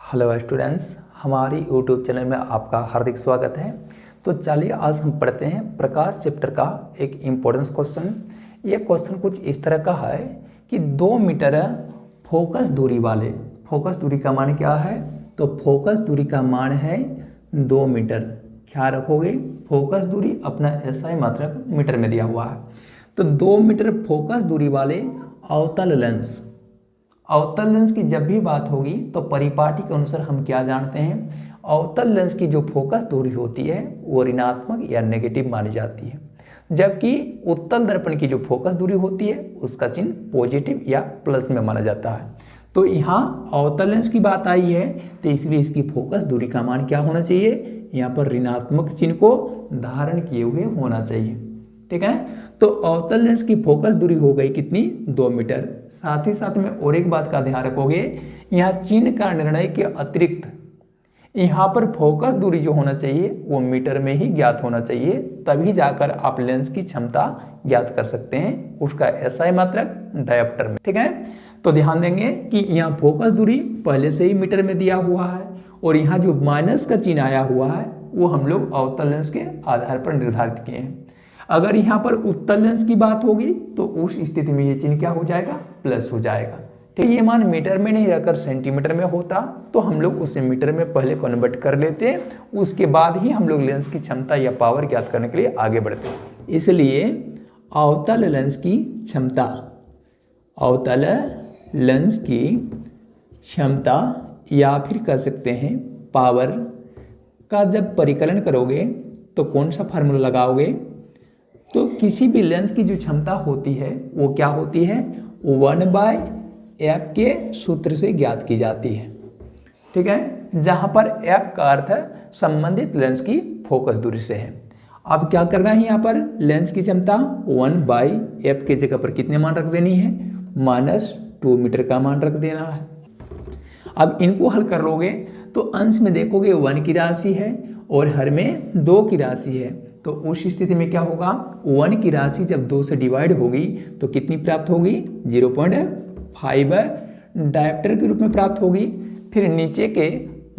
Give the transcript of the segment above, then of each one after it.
Hello students, हमारी YouTube channel में आपका हार्दिक स्वागत है। तो चलिए आज हम पढ़ते हैं प्रकाश चैप्टर का एक इम्पोर्टेंस क्वेश्चन। ये क्वेश्चन कुछ इस तरह का है कि 2 मीटर फोकस दूरी वाले, फोकस दूरी का मान क्या है? तो फोकस दूरी का मान है 2 मीटर। ख्याल रखोगे, फोकस दूरी अपना एसआई मात्रक मीटर में दिया हुआ है। तो 2 मीटर फोकस दूरी वाले अवतल लेंस, अवतल लेंस की जब भी बात होगी तो परिपाटी के अनुसार हम क्या जानते हैं? अवतल लेंस की जो फोकस दूरी होती है वो ऋणात्मक या नेगेटिव मानी जाती है, जबकि उत्तल दर्पण की जो फोकस दूरी होती है उसका चिन्ह पॉजिटिव या प्लस में माना जाता है। तो यहाँ अवतल लेंस की बात आई है तो इसलिए इसकी फोकस दूरी का मान क्या होना चाहिए? यहाँ पर ऋणात्मक चिन्ह को धारण किए हुए होना चाहिए। ठीक है, तो अवतल लेंस की फोकस दूरी हो गई कितनी? 2 मीटर। साथ ही साथ में और एक बात का ध्यान रखोगे, यहाँ चिन्ह का निर्णय के अतिरिक्त यहाँ पर फोकस दूरी जो होना चाहिए वो मीटर में ही ज्ञात होना चाहिए, तभी जाकर आप लेंस की क्षमता ज्ञात कर सकते हैं, उसका एसआई मात्रक डायोप्टर में। ठीक है, तो ध्यान देंगे कि यहाँ फोकस दूरी पहले से ही मीटर में दिया हुआ है और यहाँ जो माइनस का चिन्ह आया हुआ है वो हम लोग अवतल लेंस के आधार पर निर्धारित किए हैं। अगर यहाँ पर उत्तल लेंस की बात होगी तो उस स्थिति में ये चिन्ह क्या हो जाएगा? प्लस हो जाएगा। ठीक, ये मान मीटर में नहीं रहकर सेंटीमीटर में होता तो हम लोग उसे मीटर में पहले कन्वर्ट कर लेते, उसके बाद ही हम लोग लेंस की क्षमता या पावर ज्ञात करने के लिए आगे बढ़ते। इसलिए अवतल लेंस की क्षमता, अवतल लेंस की क्षमता या फिर कह सकते हैं पावर का जब परिकलन करोगे तो कौन सा फार्मूला लगाओगे? तो किसी भी लेंस की जो क्षमता होती है वो क्या होती है? 1/f के सूत्र से ज्ञात की जाती है। ठीक है, जहां पर f का अर्थ संबंधित लेंस की फोकस दूरी से है। अब क्या करना है? यहाँ पर लेंस की क्षमता 1/f के जगह पर कितने मान रख देनी है? -2 मीटर का मान रख देना है। अब इनको हल कर लोगे तो अंश में देखोगे 1 की राशि है और हर में 2 की राशि है, तो उस स्थिति में क्या होगा? 1 की राशि जब 2 से डिवाइड होगी तो कितनी प्राप्त होगी? 0.5 डायोप्टर के रूप में प्राप्त होगी। फिर नीचे के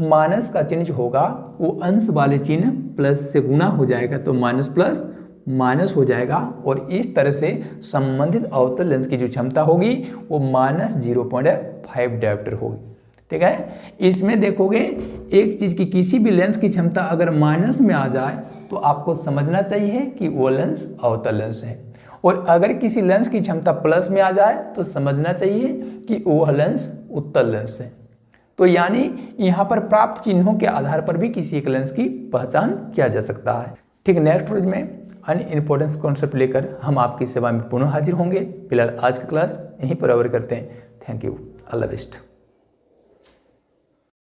माइनस का चिन्ह जो होगा वो अंश वाले चिन्ह प्लस से गुना हो जाएगा, तो माइनस प्लस माइनस हो जाएगा और इस तरह से संबंधित अवतल लेंस की जो क्षमता होगी वो -0.5 डायोप्टर होगी। ठीक है, इसमें देखोगे एक चीज की किसी भी लेंस की क्षमता अगर माइनस में आ जाए तो आपको समझना चाहिए कि वो लेंस अवतल लेंस है, और अगर किसी लेंस की क्षमता प्लस में आ जाए तो समझना चाहिए कि वो लेंस उत्तल लेंस है। तो यानी यहाँ पर प्राप्त चिन्हों के आधार पर भी किसी एक लेंस की पहचान किया जा सकता है। ठीक, नेक्स्ट रोज में अन्य इंपॉर्टेंस कॉन्सेप्ट लेकर हम आपकी सेवा में पुनः हाजिर होंगे। फिलहाल आज की क्लास यहीं पर ओवर करते हैं। Thank you, all the best.